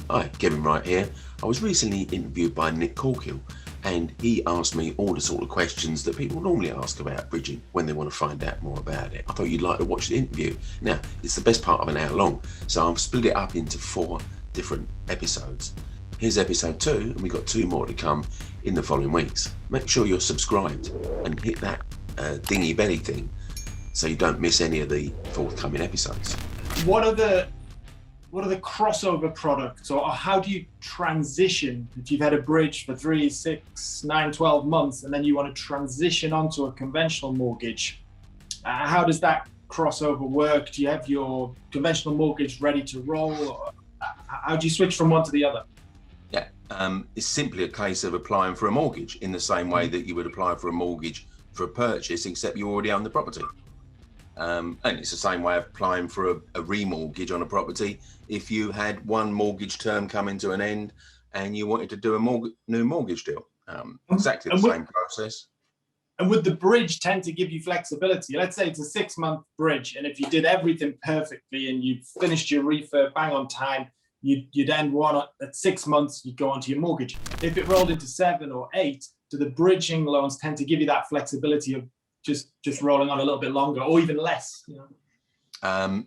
Hi, Kevin Wright here. I was recently interviewed by Nick Corkhill, and he asked me all the sort of questions that people normally ask about bridging when they want to find out more about it. I thought you'd like to watch the interview. Now, it's the best part of an hour long, so I've split it up into 4 different episodes. Here's episode 2, and we've got 2 more to come in the following weeks. Make sure you're subscribed and hit that dingy belly thing so you don't miss any of the forthcoming episodes. What are the crossover products, or how do you transition if you've had a bridge for 3, 6, 9, 12 months and then you want to transition onto a conventional mortgage? How does that crossover work? Do you have your conventional mortgage ready to roll? Or how do you switch from one to the other? Yeah, it's simply a case of applying for a mortgage in the same way that you would apply for a mortgage for a purchase, except you already own the property. And it's the same way of applying for a remortgage on a property. If you had one mortgage term coming to an end and you wanted to do a new mortgage deal, exactly the same process. And would the bridge tend to give you flexibility? Let's say it's a 6-month bridge, and if you did everything perfectly and you finished your refurb bang on time, you'd end one at 6 months, you'd go onto your mortgage. If it rolled into 7 or 8, do the bridging loans tend to give you that flexibility of just rolling on a little bit longer, or even less? You know?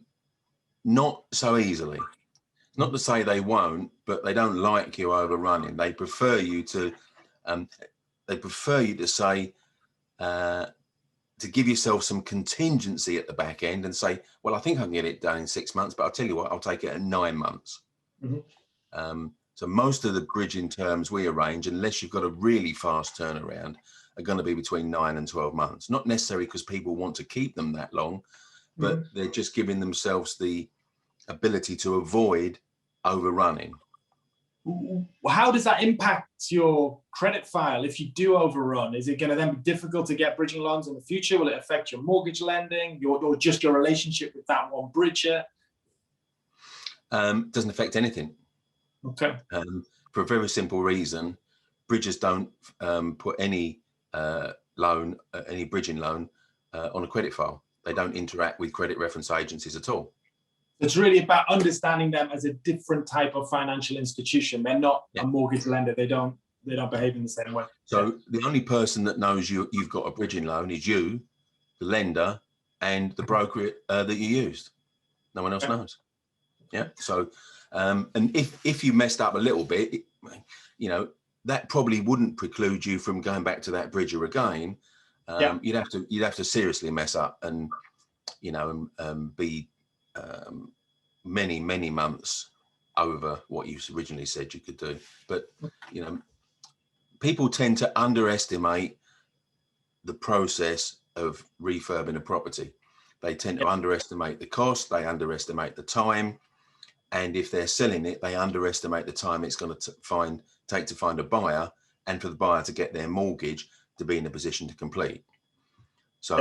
Not so easily. Not to say they won't, but they don't like you overrunning. They prefer you to say, to give yourself some contingency at the back end and say, well, I think I can get it done in 6 months, but I'll tell you what, I'll take it at 9 months. Mm-hmm. So most of the bridging terms we arrange, unless you've got a really fast turnaround, are going to be between 9 and 12 months. Not necessarily because people want to keep them that long, but they're just giving themselves the ability to avoid overrunning. How does that impact your credit file if you do overrun? Is it going to then be difficult to get bridging loans in the future? Will it affect your mortgage lending, or just your relationship with that one bridger? Doesn't affect anything. Okay. For a very simple reason, bridgers don't put any any bridging loan on a credit file. They don't interact with credit reference agencies at all. It's really about understanding them as a different type of financial institution. They're not a mortgage lender. They don't behave in the same way. So the only person that knows you've got a bridging loan is you, the lender, and the broker that you used. No one else knows. Yeah. So and if you messed up a little bit, that probably wouldn't preclude you from going back to that bridger again. You'd have to seriously mess up and be many months over what you originally said you could do. But people tend to underestimate the process of refurbing a property. They tend to underestimate the cost, they underestimate the time, and if they're selling it, they underestimate the time it's going to take to find a buyer, and for the buyer to get their mortgage to be in a position to complete. So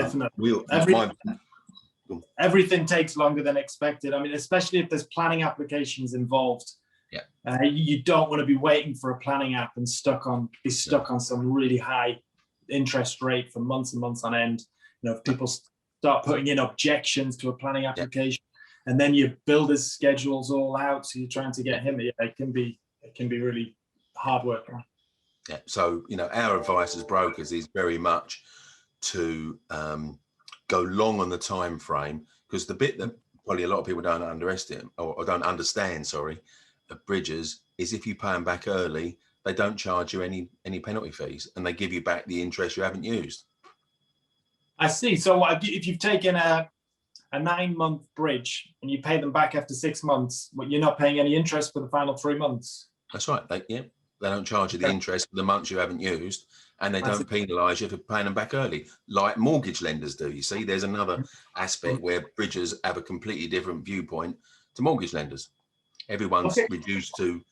everything takes longer than expected. I mean, especially if there's planning applications involved. Yeah. You don't want to be waiting for a planning app and be stuck on some really high interest rate for months and months on end. If people start putting in objections to a planning application, and then your builder's schedule's all out, so you're trying to get him. It can be really hard work. Yeah. So our advice as brokers is very much to go long on the time frame, because the bit that probably a lot of people don't underestimate or don't understand, of bridgers, is if you pay them back early, they don't charge you any penalty fees, and they give you back the interest you haven't used. I see. So if you've taken a 9-month bridge and you pay them back after 6 months, but you're not paying any interest for the final 3 months? That's right. They don't charge you the interest for the months you haven't used, and they don't penalise you for paying them back early, like mortgage lenders do. You see, there's another aspect where bridgers have a completely different viewpoint to mortgage lenders. Everyone's reduced to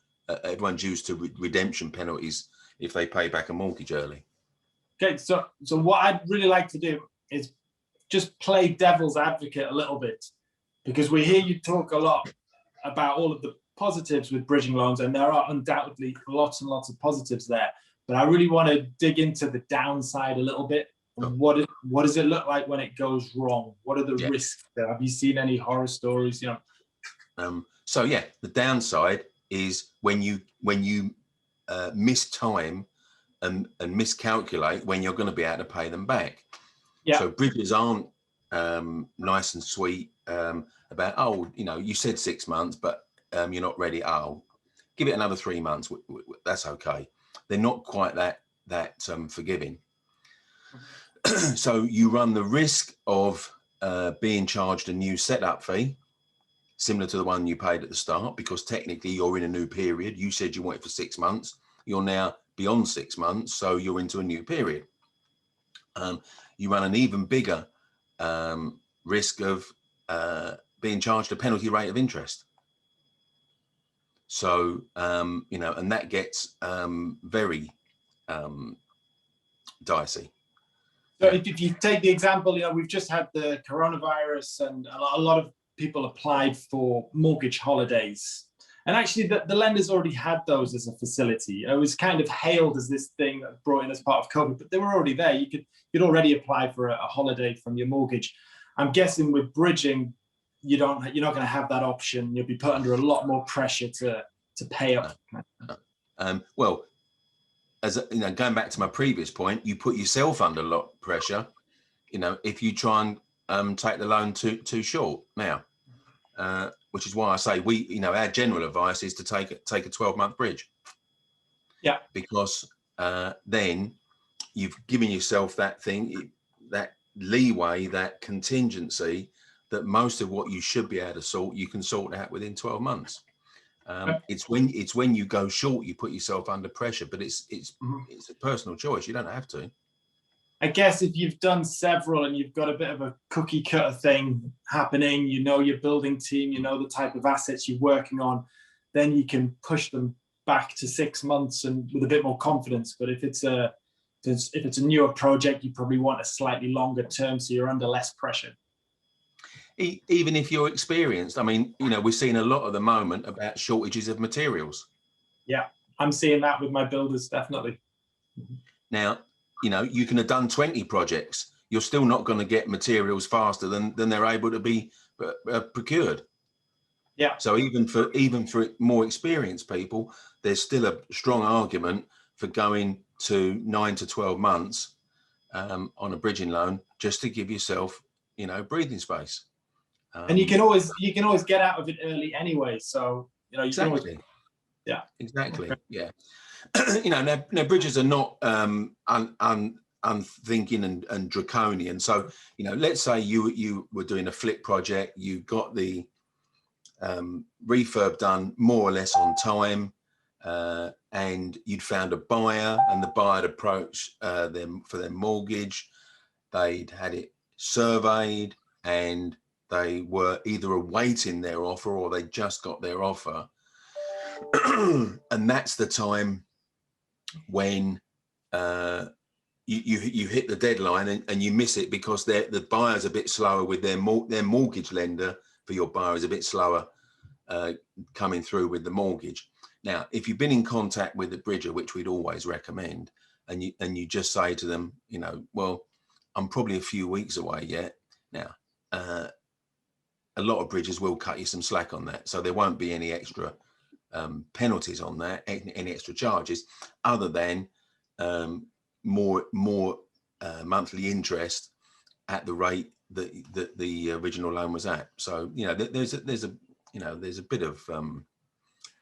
redemption penalties if they pay back a mortgage early. Okay, so what I'd really like to do is just play devil's advocate a little bit, because we hear you talk a lot about all of the positives with bridging loans, and there are undoubtedly lots and lots of positives there. But I really want to dig into the downside a little bit. What does it look like when it goes wrong? What are the risks there? Have you seen any horror stories? So the downside is when you miss time and miscalculate when you're going to be able to pay them back. Yeah. So bridges aren't nice and sweet about, oh, you know, you said 6 months, but you're not ready. Oh, give it another 3 months. That's okay. They're not quite that forgiving. So you run the risk of being charged a new setup fee, similar to the one you paid at the start, because technically you're in a new period. You said you want it for 6 months. You're now beyond 6 months, so you're into a new period. You run an even bigger risk of being charged a penalty rate of interest. So, you know, and that gets very dicey. So if you take the example, you know, we've just had the coronavirus and a lot of people applied for mortgage holidays. And actually the lenders already had those as a facility. It was kind of hailed as this thing that brought in as part of COVID, but they were already there. You'd already apply for a holiday from your mortgage. I'm guessing with bridging, you're not going to have that option. You'll be put under a lot more pressure to pay up. Well, as you know, going back to my previous point, you put yourself under a lot of pressure, you know, if you try and take the loan too short now, which is why I say you know, our general advice is to take a 12-month bridge. Yeah. Because then you've given yourself that leeway, that contingency, that most of what you should be able to sort, you can sort out within 12 months. It's when you go short, you put yourself under pressure, but it's a personal choice. You don't have to. I guess if you've done several and you've got a bit of a cookie cutter thing happening, you know your building team, you know the type of assets you're working on, then you can push them back to 6 months and with a bit more confidence. But if it's a newer project, you probably want a slightly longer term, so you're under less pressure. Even if you're experienced, I mean, you know, we're seeing a lot at the moment about shortages of materials. Yeah, I'm seeing that with my builders, definitely. Now, you know, you can have done 20 projects. You're still not going to get materials faster than they're able to be procured. Yeah. So even for more experienced people, there's still a strong argument for going to 9 to 12 months on a bridging loan, just to give yourself, you know, breathing space. And you can always get out of it early anyway. So, you know, you exactly. can always, yeah, exactly. Okay. Yeah. You know, now bridges are not unthinking and draconian. So, you know, let's say you were doing a flip project, you got the refurb done more or less on time, and you'd found a buyer, and the buyer had approached them for their mortgage. They'd had it surveyed, and they were either awaiting their offer or they just got their offer. And that's the time when you hit the deadline and you miss it because the buyer's a bit slower with their mortgage lender for your buyer is a bit slower coming through with the mortgage. Now, if you've been in contact with the bridger, which we'd always recommend, and you just say to them, you know, well, I'm probably a few weeks away yet. Now, a lot of bridgers will cut you some slack on that, so there won't be any extra penalties on that, any extra charges, other than more monthly interest at the rate that the original loan was at. So, you know, there's a bit of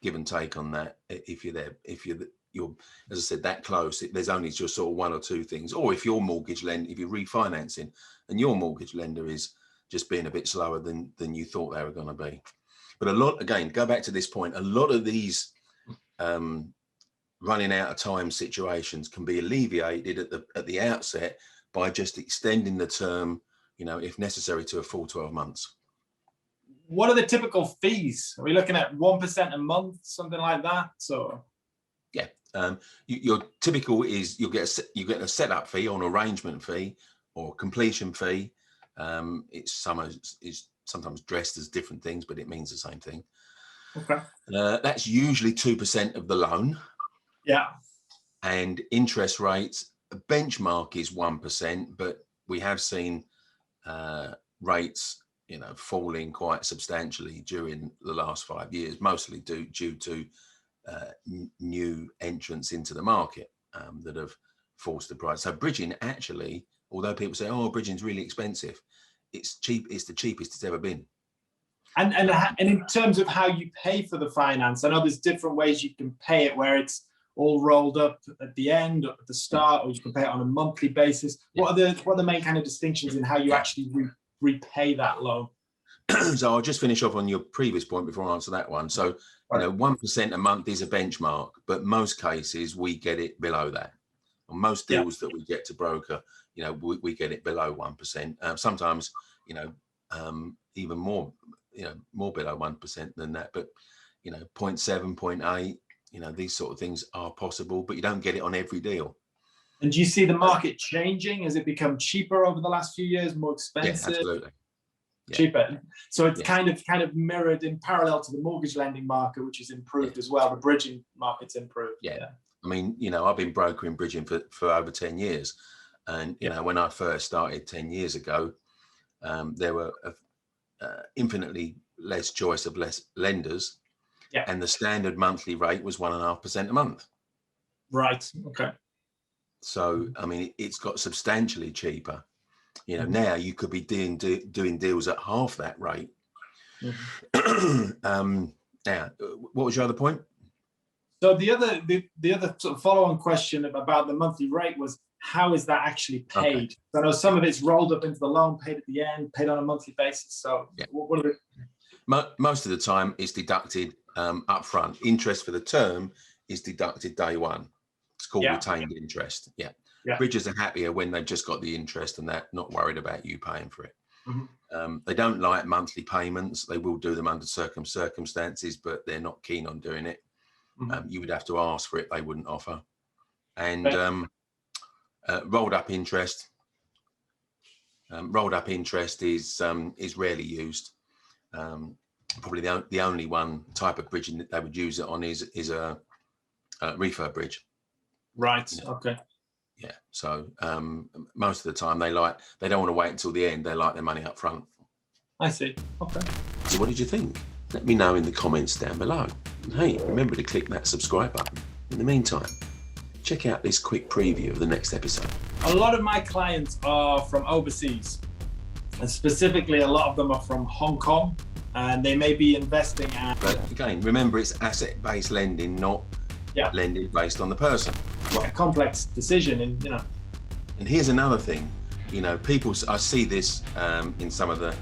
give and take on that. If you're as I said, that close, there's only just sort of one or two things. Or if your mortgage lender, if you're refinancing and your mortgage lender is just being a bit slower than you thought they were going to be. But again, go back to this point, a lot of these running out of time situations can be alleviated at the outset by just extending the term, you know, if necessary, to a full 12 months. What are the typical fees? Are we looking at 1% a month, something like that? So yeah, your typical is you get a setup fee or an arrangement fee or completion fee. It's sometimes dressed as different things, but it means the same thing. Okay. That's usually 2% of the loan. Yeah. And interest rates, benchmark is 1%, but we have seen rates falling quite substantially during the last 5 years, mostly due to new entrants into the market that have forced the price. So bridging, actually, although people say, oh, bridging's really expensive, it's cheap. It's the cheapest it's ever been. And in terms of how you pay for the finance, I know there's different ways you can pay it, where it's all rolled up at the end or at the start, or you can pay it on a monthly basis. Yeah. What are the main kind of distinctions in how you actually repay that loan? So I'll just finish off on your previous point before I answer that one. So 1% a month is a benchmark, but most cases we get it below that. On most deals that we get to broker, we get it below 1%. Sometimes, even more, more below 1% than that. But 0.7, 0.8, these sort of things are possible, but you don't get it on every deal. And do you see the market changing? Has it become cheaper over the last few years? More expensive? Yeah, absolutely. Yeah. Cheaper. So it's kind of mirrored in parallel to the mortgage lending market, which has improved as well. The bridging market's improved. Yeah. I mean, I've been brokering bridging for over 10 years. And, when I first started 10 years ago, there were infinitely less choice of less lenders. Yeah. And the standard monthly rate was 1.5% a month. Right. Okay. So, I mean, it's got substantially cheaper. Now you could be doing deals at half that rate. Mm-hmm. Now, what was your other point? So the other sort of follow-on question about the monthly rate was, how is that actually paid? Okay. So I know some of it's rolled up into the loan, paid at the end, paid on a monthly basis. So what are the... Most of the time it's deducted up front. Interest for the term is deducted day one. It's called retained interest. Yeah. Bridgers are happier when they've just got the interest and they're not worried about you paying for it. Mm-hmm. They don't like monthly payments. They will do them under certain circumstances, but they're not keen on doing it. Mm-hmm. You would have to ask for it. They wouldn't offer. And rolled up interest. Rolled up interest is rarely used. Probably the only one type of bridging that they would use it on is a refurb bridge. Right. Okay. Yeah. So most of the time they don't want to wait until the end. They like their money up front. I see. Okay. So what did you think? Let me know in the comments down below. And hey, remember to click that subscribe button. In the meantime, check out this quick preview of the next episode. A lot of my clients are from overseas, and specifically a lot of them are from Hong Kong, and they may be investing at... But again, remember, it's asset-based lending, not lending based on the person. A complex decision, and And here's another thing, I see this in some of the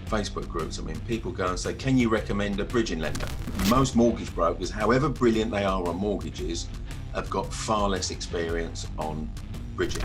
Facebook groups. I mean, people go and say, can you recommend a bridging lender? Most mortgage brokers, however brilliant they are on mortgages, have got far less experience on bridging.